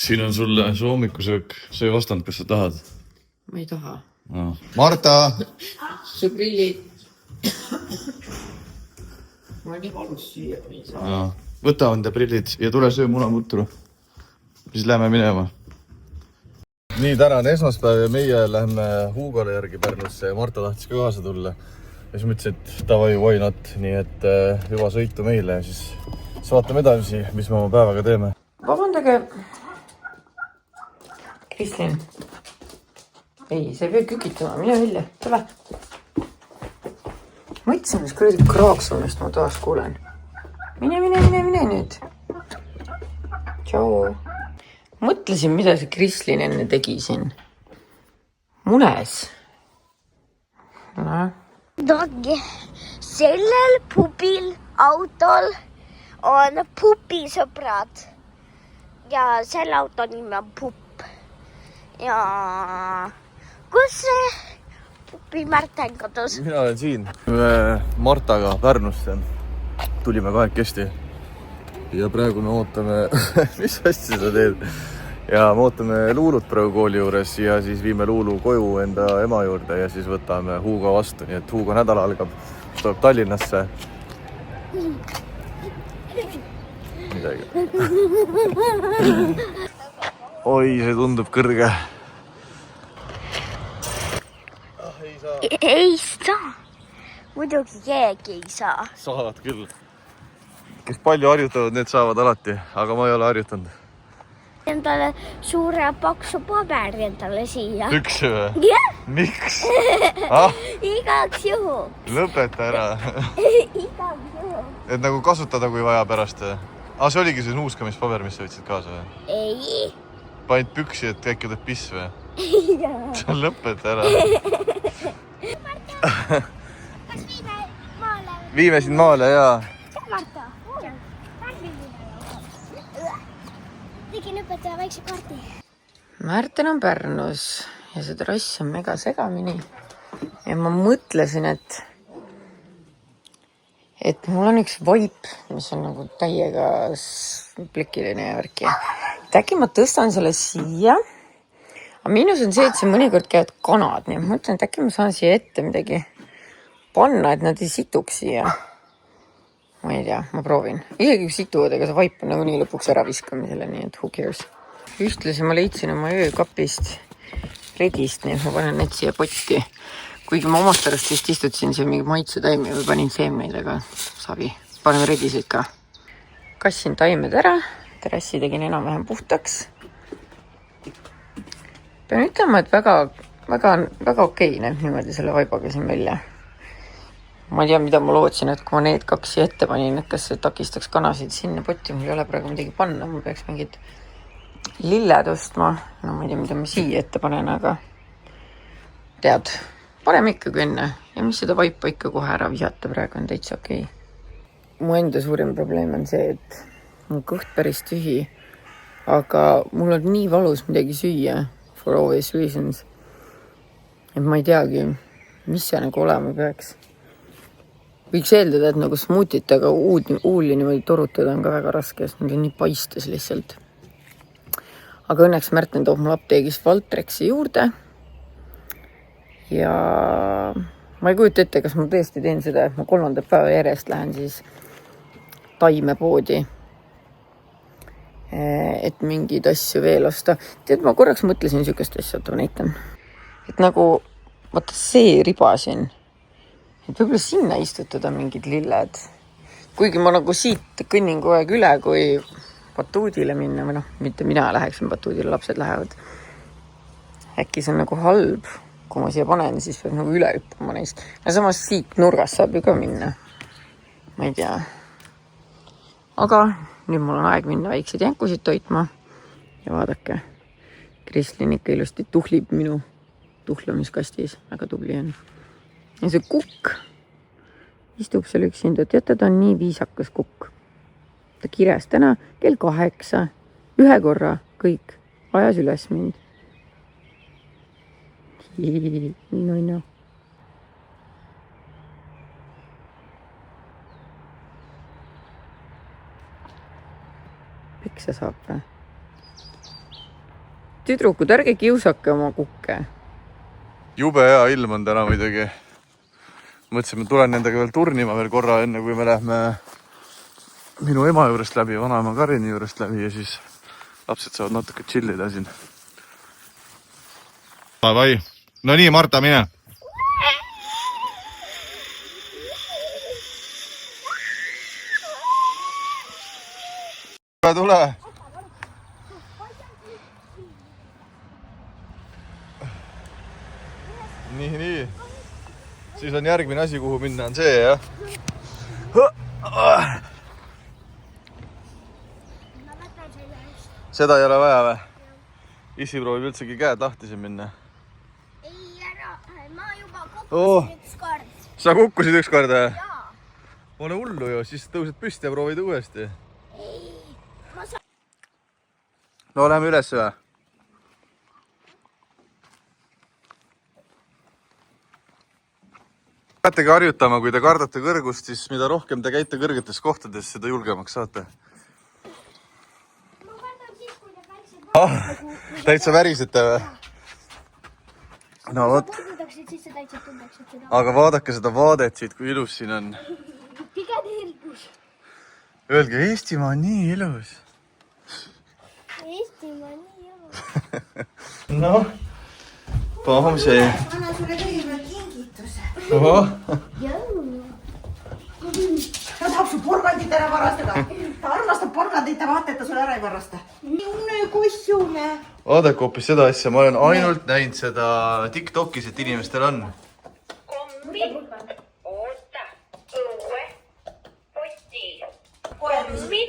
Siin on sulle su hommikusöök. Sa ei vastanud, kas sa tahad? Ma ei taha. No. Marta! Su prillid. Ma on nii valus süüa, kui ei saa. No. Võta enda prillid ja tule söö munaputru. Siis lähme minema. Nii, täna on esmaspäev ja meie lähme Hugole järgi Pärnusse ja Marta tahtis ka kaasa tulla. Ja siis mõtlesin, et davai, why not? Nii et juba sõitu meile ja siis vaatame edasi, mis me oma päevaga teeme. Vabandage. Kristlin. Ei, sa ei pea kükitama. Mine välja. Tule. Mõtlesin, mis kuradi kraaksulmist ma taas kuulen. Mine nüüd. Tšau. Mõtlesin, mida see Kristlin enne tegi siin. Munes. No. Doggi. Sellel pubil autol on pupisõbrad. Ja selle auto nimi on Pupp. Ja kus see Pupi Märten kadus? Mina olen siin. Martaga Pärnusse. Tulime kahekesti. Ja praegu me ootame, mis asja sa teed? Ja me ootame Luulut praegu kooli juures ja siis viime Luulu koju enda ema juurde ja siis võtame Hugo vastu. Nii et Hugo nädal algab, tuleb Tallinnasse. Midagi. Oi, see tundub kõrge. Ei saa. Muidugi keegi ei saa. Saavad küll. Kes palju harjutavad, need saavad alati, aga ma ei ole harjutanud. Endale suure paksu paberi endale siia. Pükse või? Jah. Miks? Ah, Igaks juhu. lõpeta ära. Igaks juhu. Et nagu kasutada, kui vaja pärast. Ah, see oligi see nuuskamispaber, mis sa võtsid kaasa või? Ei. Panid püksi, et äkki tuleb piss või? Jaa. Lõpeta ära. Kas viime maale? Viime sind maale, jaa. Marta. Tegin õpetaja väikse kaardi. Märten on Pärnus ja see trass on mega segamini. Ja ma mõtlesin, et mul on üks vaip, mis on nagu täiega plekiline ja värki. Et äkki ma tõstan selle siia. Aga miinus on see, et siin mõnikord käivad kanad. Nii ma mõtlen, et äkki ma saan siia ette midagi panna, et nad ei situks siia. Ma ei tea, ma proovin. Isegi kui situvad, ega see vaip on nagu nii lõpuks ära viskamisele, nii et who cares. Ühtlasi ma leidsin oma öökapist redist, nii et ma panen need siia potti. Kuigi ma omast pärast vist istutasin siia mingi maitsetaimi või panin seemneid, aga savi. Paneme rediseid ka. Kassin taimed ära, terassi tegin enam-vähem puhtaks. Pean ütlema, et väga okei näeb niimoodi selle vaibaga siin välja. Ma ei tea, mida ma lootsin, et kui ma need kaks siia ette panin, et kas see takistaks kanasid sinna potti. Mul ei ole praegu midagi panna, ma peaks mingid lilled ostma. No ma ei tea, mida ma siia ette panen, aga tead, parem ikka kui enne. Ja mis seda vaipa ikka kohe ära visata praegu on täitsa okei. Mu enda suurim probleem on see, et mu kõht päris tühi, aga mul on nii valus midagi süüa for obvious reasons. Et ma ei teagi, mis see nagu olema peaks. Võiks eeldada, et nagu smuutit, aga uuli niimoodi torutada on ka väga raske, sest need on nii paistes lihtsalt. Aga õnneks Märten toob mul apteegist Valtreksi juurde. Ja ma ei kujuta ette, kas ma tõesti teen seda, et ma 3. päeva järjest lähen siis taimepoodi. Et mingeid asju veel osta. Tead, ma korraks mõtlesin sükest asja, et ma näitan. Et nagu, vaata see riba siin. Et võib-olla sinna istutada mingid lilled. Kuigi ma nagu siit kõnnin kogu aeg üle, kui batuudile minna. Või noh, mitte mina läheksin batuudile, lapsed lähevad. Äkki see on nagu halb. Kui ma siia panen, siis peab nagu üle hüppama neist. Ja samas siit nurgast saab ju ka minna. Ma ei tea. Aga nüüd mul on aeg minna väikseid jänkusid toitma. Ja vaadake, Kristlin ikka ilusti tuhlib minu tuhlamiskastis. Väga tubli on. Ja see kukk istub seal üksinda. Teate, ta on nii viisakas kukk. Ta kires täna kell 8. Ühe korra kõik ajas üles mind. No. Peksa saab või? tüdrukud, ärge kiusake oma kukke. Jube hea ilm on täna muidugi. Mõtlesin, ma tulen nendega veel turnima veel korra, enne kui me lähme minu ema juurest läbi, vanaema Karini juurest läbi ja siis lapsed saavad natuke chillida siin. Vai. No nii, Marta, mine. Tule. Nii. Siis on järgmine asi, kuhu minna, on see, jah? Seda ei ole vaja või? Issi proovib üldsegi käed lahti siin minna. Ei ära, ma juba kukkusin üks kord. Sa kukkusid üks kord, jah? Jaa. Ole hullu ju, siis tõused püsti ja proovid uuesti. Ei, ma saan... No lähme üles või? Peategi harjutama, kui te kardate kõrgust, siis mida rohkem te käite kõrgetes kohtades, seda julgemaks saate. Ma kardan siis, kui te väiksed... Täitsa värisete või? No vot. Aga vaadake seda vaadet siit, kui ilus siin on. Pigem hirmus. Öelge, Eestimaa on nii ilus. Eestimaa on nii ilus. Noh, pahum see. Anna sulle kõigepealt kingituse. Oho. Ta tahab su porgandit ära varastada. Ta armastab porgandit ja vaata, et ta sulle ära ei varasta. Une kussume. Vaadake hoopis seda asja, ma olen ainult näinud seda TikTokis, et inimestel on. Kommi, oota, õue, poti. Kommi.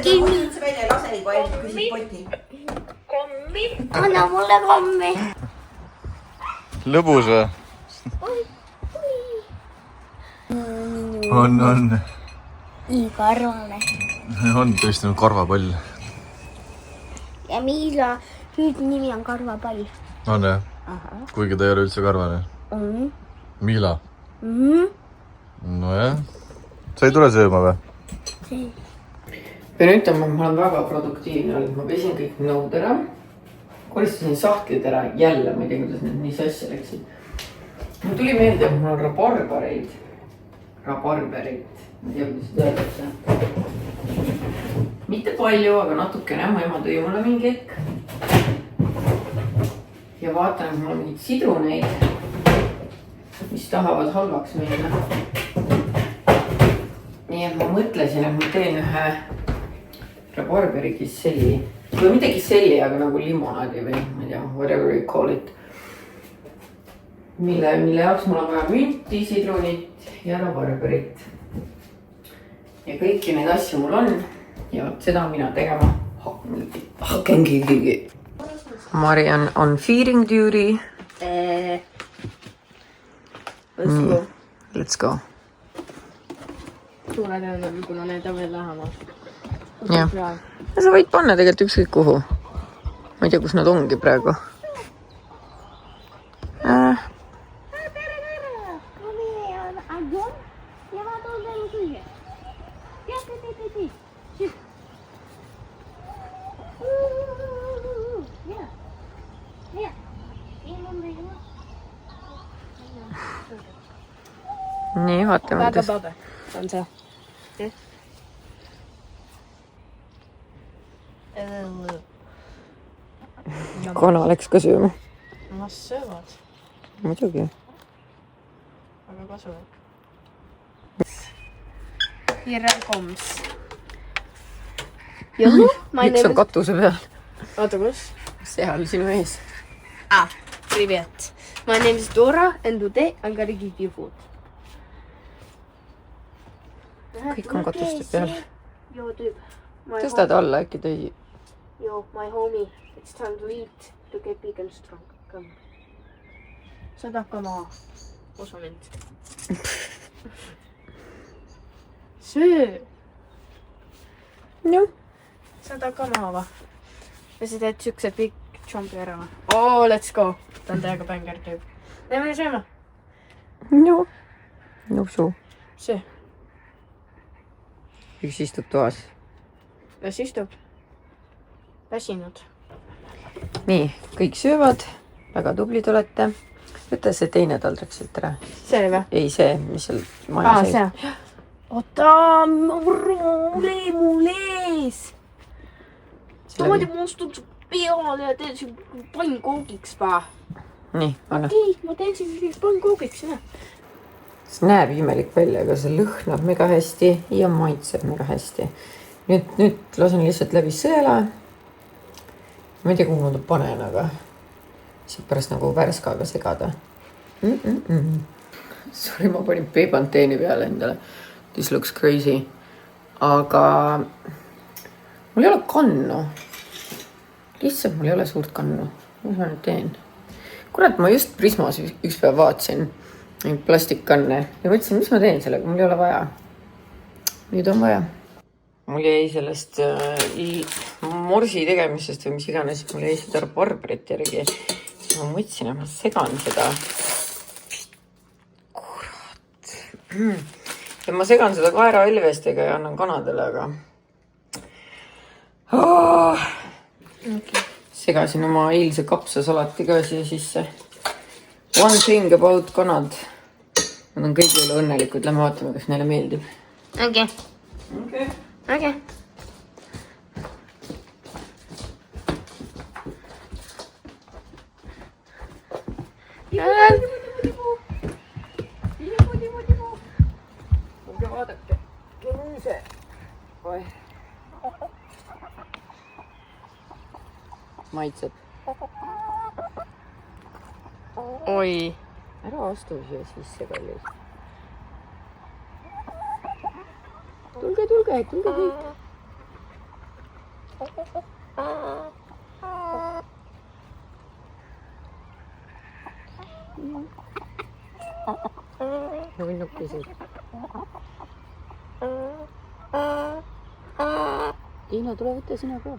Üldse välja ei lase, ei kohe küsid poti. Kommi. Anna mulle kommi. Lõbus või? On. Nii karvane. On tõesti karvapall. Ja Miila hüüdnimi on Karvapall. On jah? Kuigi ta ei ole üldse karvane. Miila? Nojah. Sa ei tule sööma või? Pean ütlema, et ma olen väga produktiivne olnud. Ma pesin kõik nõud ära. Koristasin sahtlid ära jälle. Ma ei tea, kuidas need nii sassi läksid. Mul tuli meelde, et mul on rabarbereid. Rabarbereid. Ma ei tea, kuidas seda öeldakse. Mitte palju, aga natukene. Mu ema tõi mulle mingi hetk. Ja vaatan, et mul on mingid sidruneid, mis tahavad halvaks minna. Nii et ma mõtlesin, et ma teen ühe rabarberi kisselli. Või mitte kisselli, aga nagu limonaadi või ma ei tea, whatever you call it. Mille jaoks mul on vaja münti, sidrunit ja rabarberit. Ja kõiki neid asju mul on. Ja seda mina tegema hakkengi. Marian on feeding duty. Let's go. Suure tõenäosusega, kuna need on veel lähemal. Jah. Ja sa võid panna tegelikult ükskõik kuhu. Ma ei tea, kus nad ongi praegu. Nii, vaatame. Väga babe on see. Kana läks ka sööma. Nad söövad. Muidugi. Väga kasulik. Here comes. Hello, my Üks name on katuse peal. Oota, kus? Seal sinu ees. Привет. My name is Dora and today I'm gonna give you food. Kõik on katuste peal. Yo, dude. Tõstad alla äkki tõi. Yo, my homie. It's time to eat to get big and strong. Come. Saad hakkama. Usu mind. Söö. Jah. Saad hakkama va? Ja sa teed siukse pikk jumpi ära va? Oh, let's go. Ta on täiega bänger tüüp. Lähme sööma. Joo. Nõusu. Söö. Üks istub toas. Las istub. Väsinud. nii, kõik söövad, väga tublid olete. Võta see teine taldrik siit ära. see oli või? Ei, see, mis seal maja see. Oota, mul ees. Niimoodi mustub su peale ja teen siin pannkoogiks pa. Nii, anna. Okei, ma teen siin pannkoogiks, jah. See näeb imelik välja, aga see lõhnab mega hästi ja maitseb mega hästi. Nüüd lasen lihtsalt läbi sõela. Ma ei tea, kuhu ma ta panen, aga siit pärast nagu värskaga segada. Sorry, ma panin Peibanteeni peale endale. This looks crazy. Aga mul ei ole kannu. Lihtsalt mul ei ole suurt kannu. Mis ma nüüd teen? Kurat, ma just Prismas üks päev vaatasin plastikkanne ja mõtlesin, mis ma teen sellega, mul ei ole vaja. Nüüd on vaja. Mul jäi sellest morsi tegemisest või mis iganes, mul jäi seda barbarit järgi. Ma mõtlesin, et ma segan seda. Kurat. Ja ma segan seda kaeraõlvestega ja annan kanadele, aga... Segasin oma eilse kapsasalati ka siia sisse. One thing about kanad. Nad on kõigi üle õnnelikud. Lähme vaatame, kas neile meeldib. Okei. Vaadake, kennise. Maitseb. Oi. Ära astu siia sisse, kallis. Tulge kõik. No võin nukkisid. Tiina, tule võtta sina ka.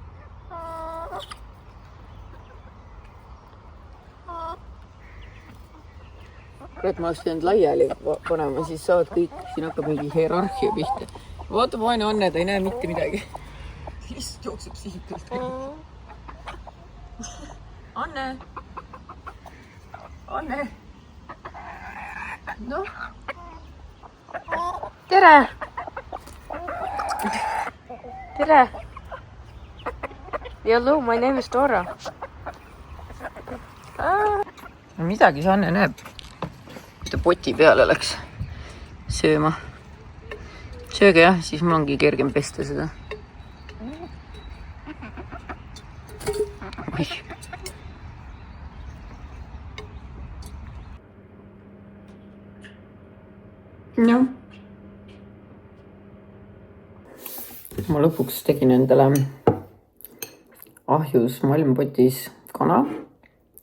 Kurat, ma oleks pidanud laiali panema, siis saavad kõik, siin hakkab mingi hierarhia pihta. Vaata, vaene Anne, ta ei näe mitte midagi. Lihtsalt jookseb sihitult. Anne! Noh. Tere! Hello, my name is Dora. Midagi see Anne näeb. Ta poti peale läks sööma. Sööge jah, siis mul ongi kergem pesta seda. Oih. No. Ma lõpuks tegin endale ahjus malmpotis kana,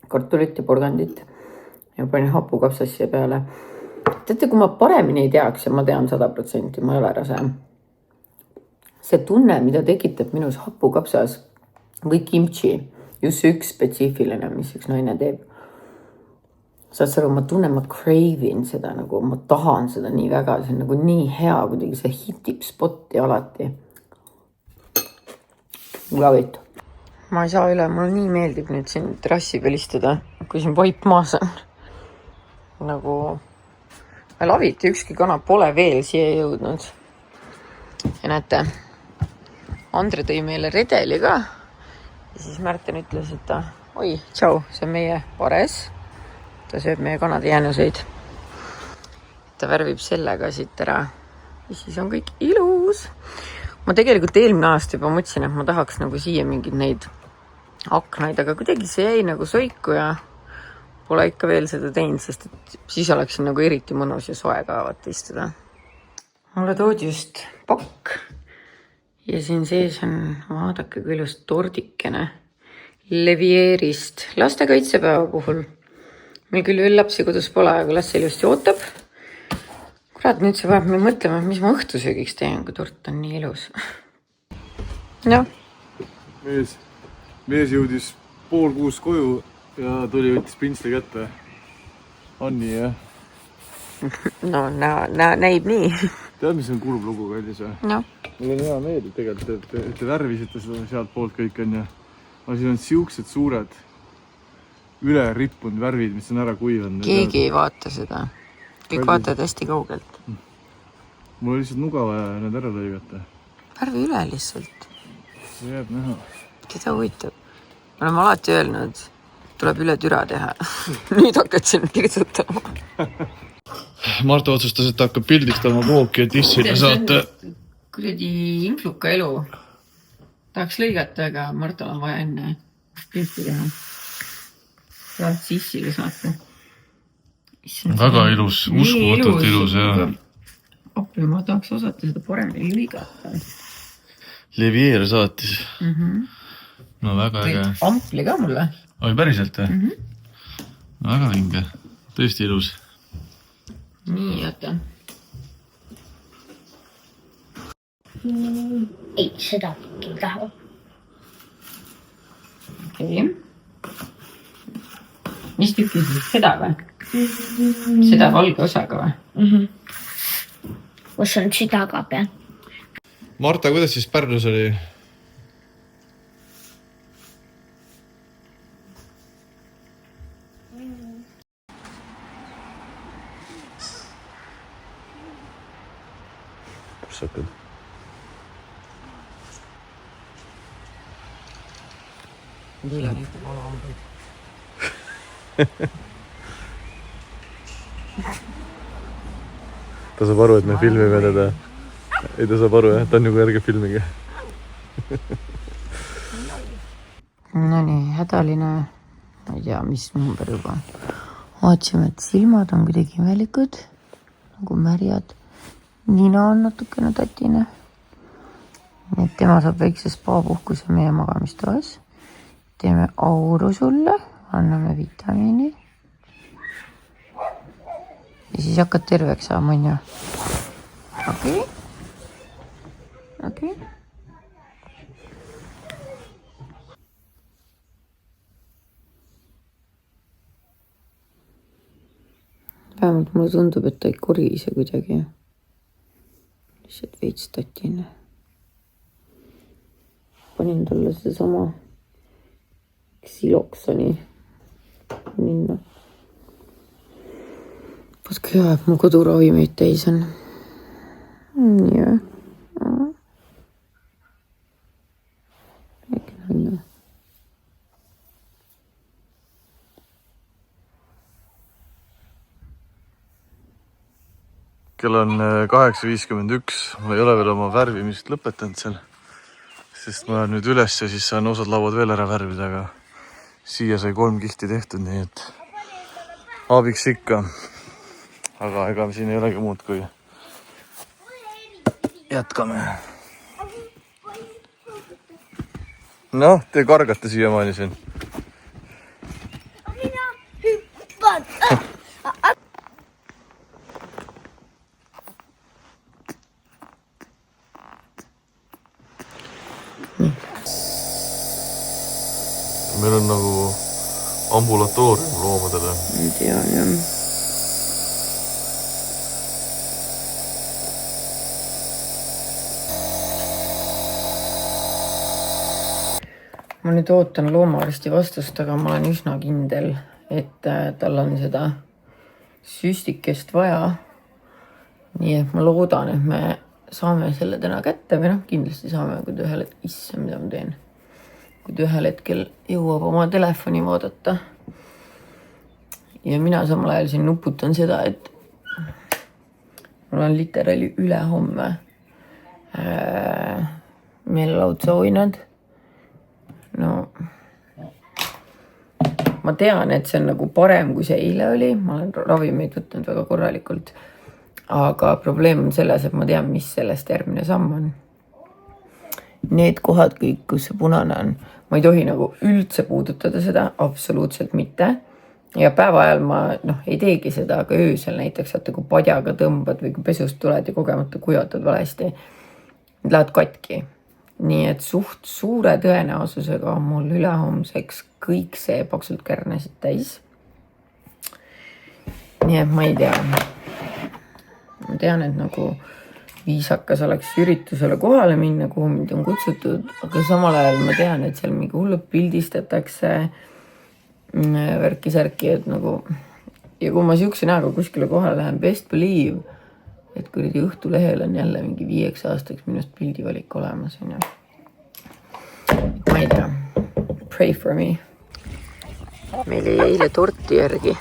kartulit ja porgandit ja panin hapukapsassi peale. Teate, kui ma paremini ei teaks ja ma tean 100%, ma ei ole rase. See tunne, mida tekitab minus hapukapsas või kimchi, just see üks spetsiifiline, mis üks naine teeb. Saad sa aru, ma tunnen, ma cravein seda, nagu ma tahan seda nii väga, see on nagu nii hea, kuidagi see hitib spotti alati. Love it. Ma ei saa üle, mulle nii meeldib nüüd siin terrassi peal istuda, kui siin vaip maas on. Nagu I love it, ükski kana pole veel siia jõudnud. Ja näete, Andre tõi meile redeli ka. Ja siis Märten ütles, et oi, tšau, see on meie pares. Ta sööb meie kanade jäänuseid. Ta värvib sellega siit ära. Ja siis on kõik ilus. Ma tegelikult eelmine aasta juba mõtlesin, et ma tahaks nagu siia mingid neid aknaid, aga kuidagi see jäi nagu soiku ja pole ikka veel seda teinud, sest et siis oleksin nagu eriti mõnus ja soe ka vaata istuda. Mulle toodi just pakk ja siin sees on, vaadake kui ilus tordikene Levierist lastekaitsepäeva puhul. Meil küll veel lapsi kodus pole, aga las see ilusti ootab. Kurat, nüüd see peab me mõtlema, mis ma õhtusöögiks teen, kui tort on nii ilus. No. Mees jõudis 5:30 koju ja tuli võttis pintsli kätte. On nii, jah? No, näib nii. Tead, mis on kurb lugu, kallis või? No. Mul on hea meel tegelikult, et te värvisite seda sealt poolt kõik on ja aga siin on siuksed suured üle rippunud värvid, mis on ära kuivanud. Keegi ei vaata seda. Kõik vaatavad hästi kaugelt. Mul oli lihtsalt nuga vaja need ära lõigata. Värvi üle lihtsalt. See jääb näha. Keda huvitab? Me oleme alati öelnud, tuleb üle türa teha. Nüüd hakkad siin kirjutama. Marta otsustas, et ta hakkab pildistama kooki, et issile saata. Kuradi influka elu. Tahaks lõigata, aga Martal on vaja enne pilti teha. Tahaks issile saata. Väga ilus, uskumatult ilus, jah. Appi, ma tahaks osata seda paremini lõigata. Levier saatis. No väga äge. Ampli ka mulle. Oi, päriselt, või? Väga vinge. Tõesti ilus. Nii, oota. Ei, seda ei taha. Okei. Mis tükki siis seda või? Seda valge osaga või? Kus on süda ka peal? Marta, kuidas siis Pärnus oli? Kus sa hakkad? Ta saab aru, et me filmime teda. Ei, ta saab aru, jah. Ta on nagu ärge filmige. Nonii, hädaline. Ma ei tea, mis number juba. Vaatsime, et silmad on kuidagi imelikud. Nagu märjad. Nina on natukene tatine. Nii et tema saab väikse spa-puhkuse meie magamistoas. Teeme auru sulle. Anname vitamiini. Ja siis hakkad terveks saama, on ju. Okei. Okei. Vähemalt mulle tundub, et ta ei korise kuidagi. Lihtsalt veits tatine. Panin talle sedasama Xiloxoni minna. Vaatke hea, et mu koduravimeid täis on. Nii. Äkki näin. Kell on 8:51. Ma ei ole veel oma värvimist lõpetanud seal. Sest ma olen nüüd üles ja siis saan osad lauad veel ära värvida, aga siia sai 3 kihti tehtud, nii et abiks ikka. Aga ega siin ei olegi muud kui jätkame. Noh, te kargate siiamaani siin. Mina hüppan. Meil on nagu ambulatoorium loomadele. Ei tea, jah. Ma nüüd ootan loomaarsti vastust, aga ma olen üsna kindel, et tal on seda süstikest vaja. Nii et ma loodan, et me saame selle täna kätte või kindlasti saame, kui ta ühel hetkel, issa, mida ma teen. Kui ta ühel hetkel jõuab oma telefoni vaadata. Ja mina samal ajal siin nuputan seda, et mul on literaali ülehomme meelelaudsooinad. No, ma tean, et see on nagu parem, kui see eile oli. Ma olen ravimeid võtnud väga korralikult. Aga probleem on selles, et ma tean, mis sellest järgmine samm on. Need kohad kõik, kus see punane on, ma ei tohi nagu üldse puudutada seda, absoluutselt mitte. Ja päeva ajal ma ei teegi seda, aga öösel näiteks, vaata, kui padjaga tõmbad või kui pesust tuled ja kogemata kujutad valesti, lähed katki. Nii et suht suure tõenäosusega on mul ülehomseks kõik see paksult kärnesid täis. Nii et ma ei tea. Ma tean, et nagu viisakas oleks üritusele kohale minna, kuhu mind on kutsutud, aga samal ajal ma tean, et seal mingi hullult pildistatakse värki-särki, et nagu ja kui ma siukse näoga kuskile kohale lähen, best believe, et kuradi Õhtulehel on jälle mingi 5 aastaks minust pildivalik olemas, on ju. Ma ei tea. Pray for me. Meil jäi eile torti järgi.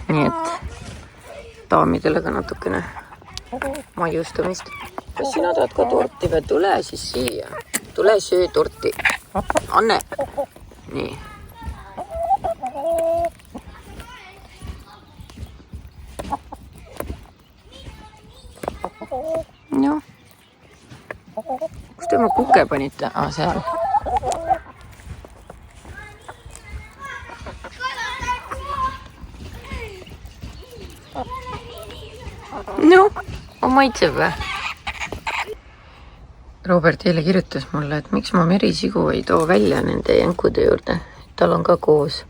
Nii et daamidele ka natukene maiustamist. Kas sina tahad ka torti või? Tule siis siia. Tule söö torti. Anne. Nii. Noh. Kus te oma kuke panite? Seal. No, on maitsev või? Robert eile kirjutas mulle, et miks ma merisigu ei too välja nende jänkude juurde. Tal on ka koos.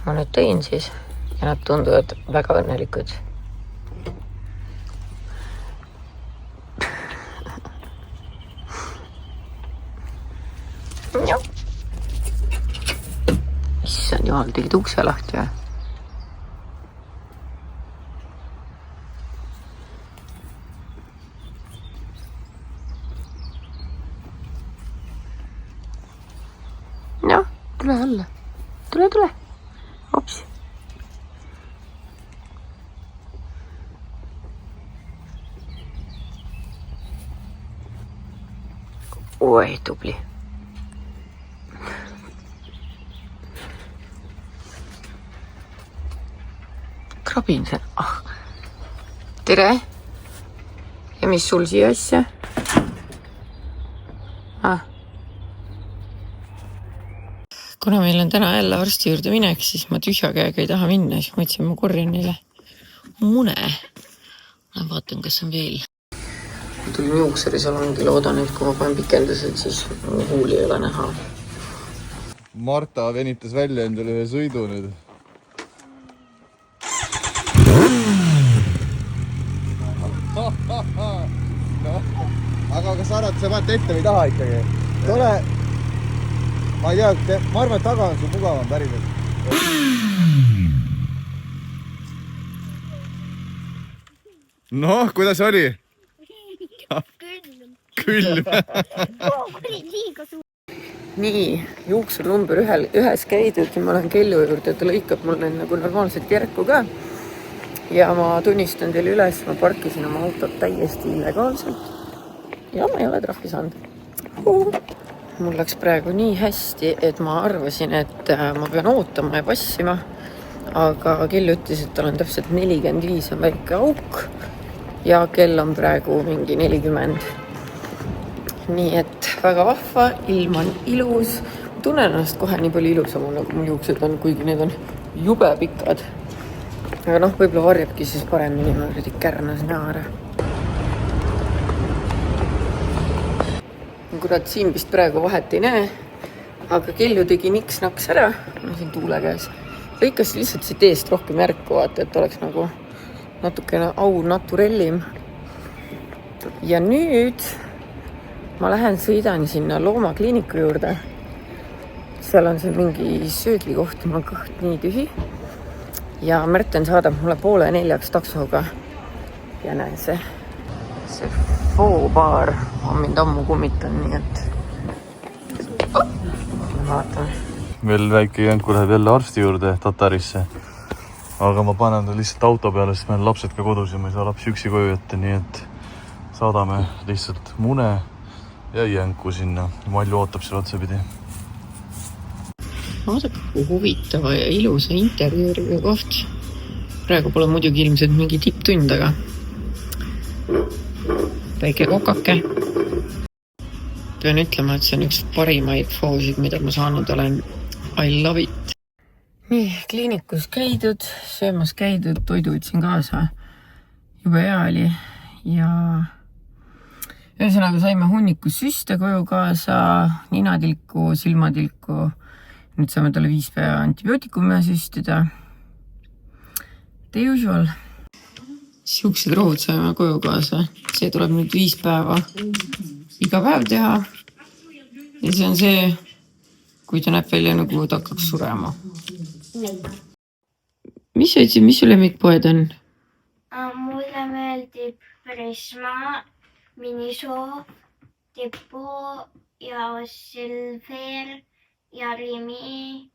Ma nüüd tõin siis ja nad tunduvad väga õnnelikud. Issand jumal, tegid ukse lahti või? Noh, tule alla. Tule. Ops. Oi, tubli. Krabin sen. Tere. Ja mis sul siia asja? Kuna meil on täna jälle arsti juurde minek, siis ma tühja käega ei taha minna, siis mõtlesin, ma korjan neile mune. Ma vaatan, kas on veel. Ma tulin juuksurisalongi, loodan, et kui ma panen pikendused, siis huuli ei ole näha. Marta venitas välja endale ühe sõidu nüüd. No, aga kas sa arvad, sa paned ette või taha ikkagi? Tule, ma ei tea, ma arvan, et taga on sul mugavam päriselt. Noh, kuidas oli? Külm. Nii, juuksur number ühes käidud ja ma olen Kelju juurde, ta lõikab mulle nagu normaalset järku ka. Ja ma tunnistan teile üles, ma parkisin oma autot täiesti illegaalselt ja ma ei ole trahvi saanud. Mul läks praegu nii hästi, et ma arvasin, et ma pean ootama ja passima, aga kell ütles, et olen täpselt 45 on väike auk ja kell on praegu mingi 40. Nii et väga vahva, ilm on ilus, tunnen ennast kohe nii palju ilusama, nagu mul juuksed on, kuigi need on jube pikad. Aga noh, võib-olla varjabki siis paremini, ma kuradi kärnas näo ära. Kurat, siin vist praegu vahet ei näe, aga Kelju tegi niks-naks ära, ma siin tuule käes. Lõikas lihtsalt siit eest rohkem järku, vaata, et oleks nagu natukene au naturellim. Ja nüüd ma lähen sõidan sinna loomakliiniku juurde. Seal on see mingi söögikoht, ma kõht nii tühi. Ja Märten saadab mulle 3:30 taksoga ja näe see Foobaar on mind ammu kummitan, nii et vaatame. Veel väike jänku läheb jälle arsti juurde Tatarisse, aga ma panen ta lihtsalt auto peale, sest meil lapsed ka kodus ja ma ei saa lapsi üksi koju jätta, nii et saadame lihtsalt mune ja jänku sinna. Malju ootab seal otsapidi. Vaadake, kui huvitava ja ilusa interjööriga koht. Praegu pole muidugi ilmselt mingi tipptund, aga väike kokake. Pean ütlema, et see on üks parimaid foosid, mida ma saanud olen. I love it. Nii, kliinikus käidud, söömas käidud, toidu võtsin kaasa. Juba hea oli ja ühesõnaga saime hunniku süste koju kaasa, ninatilku, silmatilku. Nüüd saame talle 5 päeva antibiootikumi süstida. The usual. siuksed rohud saime koju kaasa. See tuleb nüüd 5 päeva iga päev teha. Ja see on see, kui ta näeb välja nagu ta hakkaks surema. Mis sa ütlesid, mis su lemmikpoed on? Mulle meeldib Prisma, Miniso, Tipo ja Silver ja Rimi.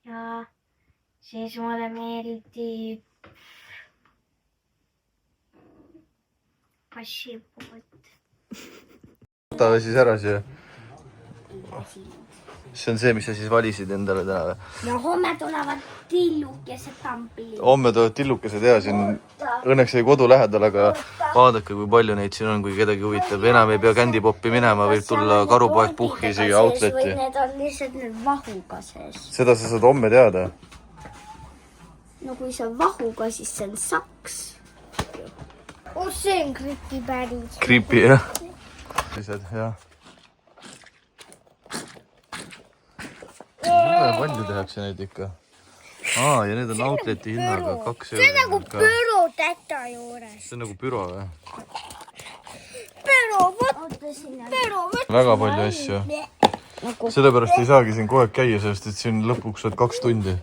Ja siis mulle meeldib Passipood. Võtame siis ära siia. See on see, mis sa siis valisid endale täna või? Ja homme tulevad tillukesed tampilid. Homme tulevad tillukesed ja siin õnneks ei kodu lähedal, aga vaadake, kui palju neid siin on, kui kedagi huvitab. Enam ei pea Candypopi minema, võib tulla karupoeg puhki siia outleti. Need on lihtsalt nüüd vahuga sees. Seda sa saad homme teada. No kui see on vahuga, siis see on saks. See on kripi päris. Kripi, jah. Jah. Palju tehakse neid ikka. Ja need on outleti hinnaga 2 €. See on nagu püro täta juures. See on nagu püro või? Püro, võt. Väga palju asju. Sellepärast ei saagi siin kogu aeg käia, sest et siin lõpuks oled 2 tundi.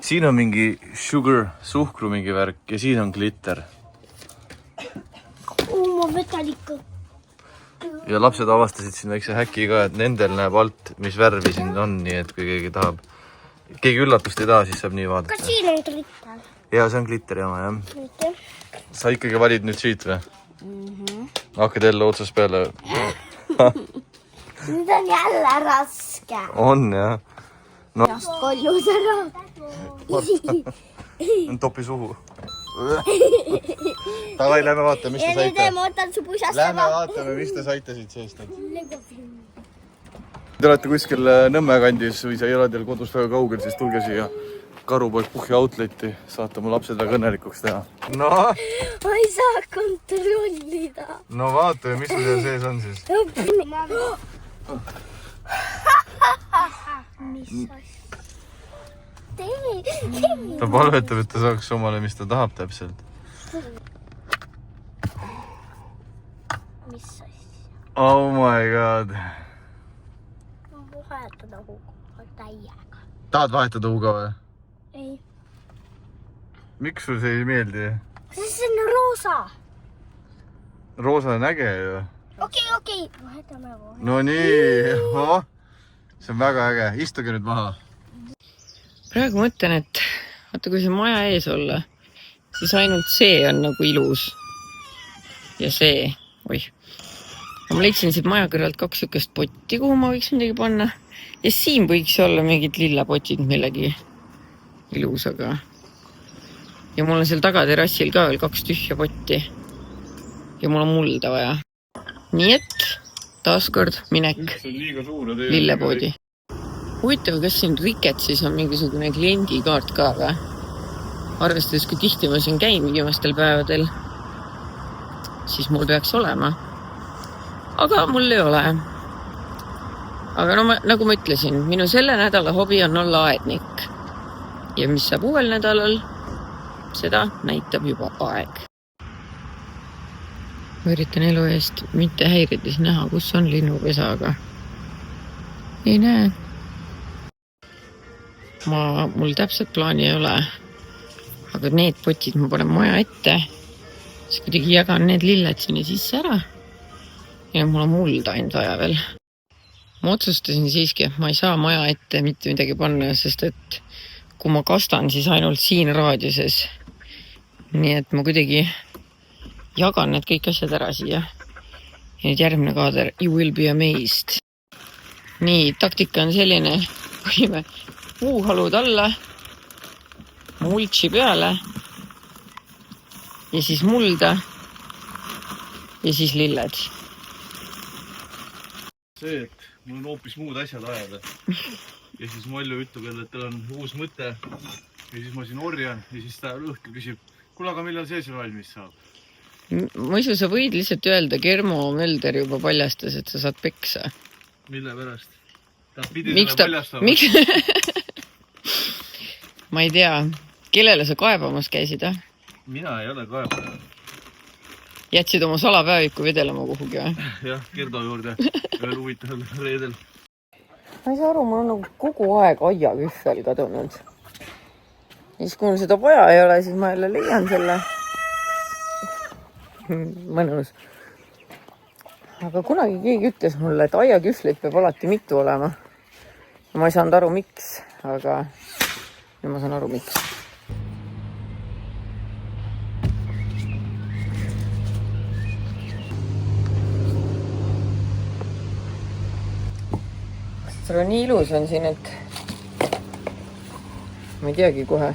Siin on mingi sugar, suhkru mingi värk ja siin on glitter. Ma võtan ikka. Ja lapsed avastasid siin väikse häki ka, et nendel näeb alt, mis värvi siin on, nii et kui keegi tahab. Keegi üllatust ei taha, siis saab nii vaadata. Kas siin on glitter? Ja, see on glitter jama, jah. Sa ikkagi valid nüüd siit või? Hakkad jälle otsast peale. Nüüd on jälle raske. On, jah. Koljus ära. Topi suhu. Davai, lähme vaatame, mis te saite. Ja nüüd ma võtan su pusast. Lähme vaatame, mis te saite siit seest. Te olete kuskil Nõmme kandis või sa ei ole teil kodust väga kaugel, siis tulge siia karupoeg puhki outleti. Saate mu lapsed väga õnnelikuks teha. No? Ma ei saa kontrollida. No vaatame, mis sul seal sees on siis. Mis asja? Ta palvetab, et ta saaks omale, mis ta tahab täpselt. Mis asja? Oh my god. Ma vahetada huuga täiega. Tahad vahetada huuga või? Ei. Miks sul see ei meeldi? See on roosa. Roosa on äge ju. Okei. Vahetame. No nii. See on väga äge. Istuge nüüd maha. Praegu mõtlen, et vaata, kui see maja ees olla, siis ainult see on nagu ilus. Ja see, oih. Ma leidsin siit maja kõrvalt 2 sükest potti, kuhu ma võiks midagi panna. Ja siin võiks olla mingid lillapotid millegi ilusaga. Ja mul on seal tagaterassil ka veel 2 tühja potti. Ja mul on mulda vaja. Nii et taaskord minek lillepoodi. Huvitav, kas siin Ricketsis on mingisugune kliendikaart ka või? Arvestades, kui tihti ma siin käin viimastel päevadel, siis mul peaks olema. Aga mul ei ole. Aga no nagu ma ütlesin, minu selle nädala hobi on olla aednik. Ja mis saab uuel nädalal, seda näitab juba aeg. Ma üritan elu eest mitte häirides näha, kus on linnupesa, aga ei näe. Mul täpselt plaani ei ole, aga need potid ma panen maja ette, siis kuidagi jagan need lilled sinna sisse ära ja mul on mulda ainult vaja veel. Ma otsustasin siiski, et ma ei saa maja ette mitte midagi panna, sest et kui ma kastan, siis ainult siin raadiuses. Nii et ma kuidagi jagan need kõik asjad ära siia. Ja nüüd järgmine kaader, you will be amazed. Nii, taktika on selline, panime puuhalud alla, multsi peale ja siis mulda ja siis lilled. See, et mul on hoopis muud asjad ajada. Ja siis Mollu ütleb jälle, et tal on uus mõte. Ja siis ma siin orjan ja siis ta õhtul küsib, kuule, aga millal see valmis saab? Mõisu, sa võid lihtsalt öelda, Germo Mölder juba paljastas, et sa saad peksa. Mille pärast? Ta pidi selle paljastama. Ma ei tea, kellele sa kaebamas käisid, ah? mina ei ole kaebaja. Jätsid oma salapäeviku vedelema kuhugi või? Jah, Gerdo juurde. Veel huvitaval reedel. Ma ei saa aru, mul on nagu kogu aeg aiakühvel kadunud. Ja siis kui mul seda vaja ei ole, siis ma jälle leian selle. Mõnus. Aga kunagi keegi ütles mulle, et aiakühvleid peab alati mitu olema. Ma ei saanud aru, miks, aga nüüd ma saan aru, miks. See on nii ilus on siin, et ma ei teagi kohe,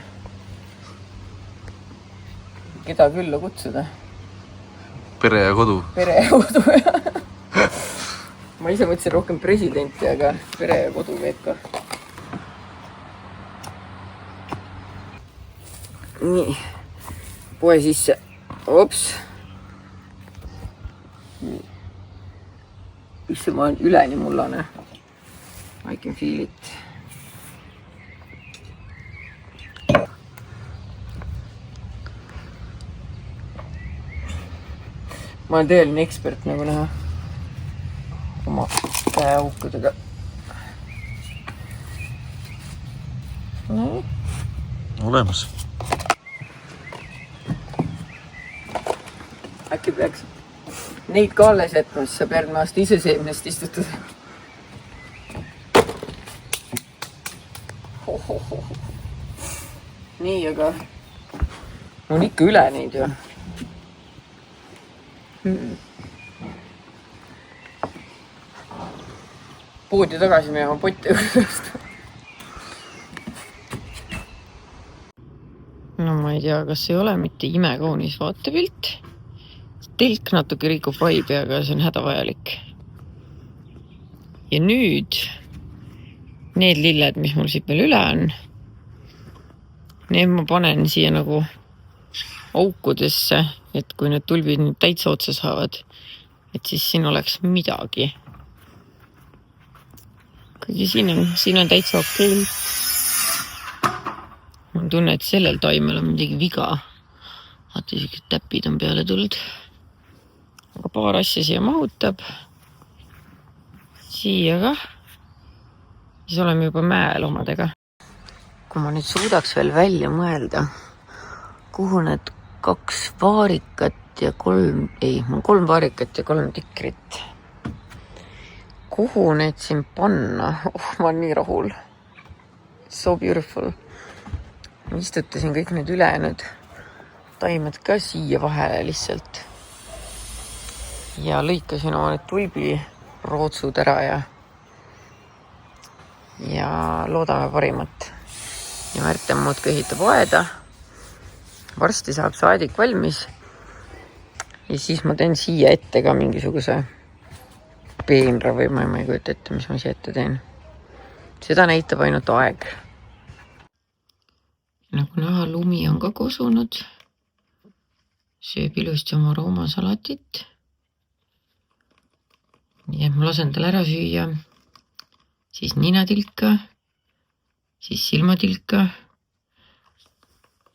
keda külla kutsuda. Pere ja kodu. Pere ja kodu, jah. Ma ise mõtlesin rohkem presidenti, aga pere ja kodu käib ka. Nii, poe sisse. Ops. Isse ma olen üleni mullane. I can feel it. Ma olen tõeline ekspert, nagu näha. Oma käeaukudega. No. Olemas. Äkki peaks neid ka alles jätma, siis saab järgmine aasta ise seemnest istutada. Nii, aga on ikka üle neid ju. Poodi tagasi minema potti juurest. No ma ei tea, kas ei ole mitte imekaunis vaatepilt. Telk natuke rikub vaibi, aga see on hädavajalik. Ja nüüd need lilled, mis mul siit veel üle on, need ma panen siia nagu aukudesse, et kui need tulbid nüüd täitsa otsa saavad, et siis siin oleks midagi. Kuigi siin on täitsa okei. Ma tunnen, et sellel taimel on midagi viga. Vaata, isegi täpid on peale tulnud. Aga paar asja siia mahutab. Siia ka. Siis oleme juba mäel omadega. Kui ma nüüd suudaks veel välja mõelda, kuhu need 2 vaarikat ja 3, ei, mul 3 vaarikat ja 3 tikrit. Kuhu need siin panna? Ma olen nii rahul. So beautiful. Ma istutasin kõik need ülejäänud taimed ka siia vahele lihtsalt. Ja lõikasin oma need tulbirootsud ära ja loodame parimat. Ja Märten muudkui ehitab aeda. Varsti saab saadik valmis. Ja siis ma teen siia ette ka mingisuguse peenra või ma ei kujuta ette, mis ma siia ette teen. Seda näitab ainult aeg. Nagu näha, lumi on ka kosunud. Sööb ilusti oma roomasalatit. Nii et ma lasen tal ära süüa. Siis ninatilka. Siis silmatilka.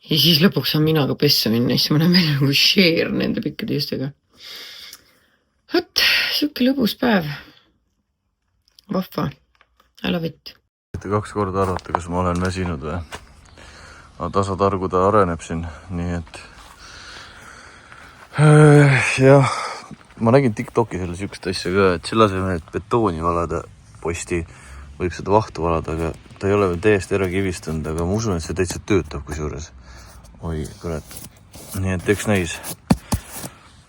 Ja siis lõpuks on mina ka pessa minna. Siis ma näen välja nagu share nende pikkade justega. Võt, siuke lõbus päev. Vahva. I love it. 2 korda arvata, kas ma olen väsinud või? Tasatargu ta areneb siin, nii et jah, ma nägin TikToki selle sükst asja ka, et selle asemel, et betooni valada posti, võib seda vahtu valada, aga ta ei ole veel täiesti ära kivistunud, aga ma usun, et see täitsa töötab kusjuures. Oi, kurat. Nii et eks näis,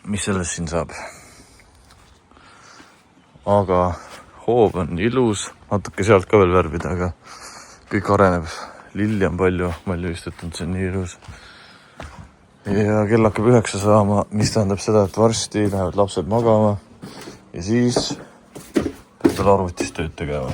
mis sellest siin saab. Aga hoob on ilus, natuke sealt ka veel värvida, aga kõik areneb. Lilli on palju istutud, see on nii ilus. Ja kell hakkab 9 saama, mis tähendab seda, et varsti lähevad lapsed magama ja siis peab veel arvutis tööd tegema.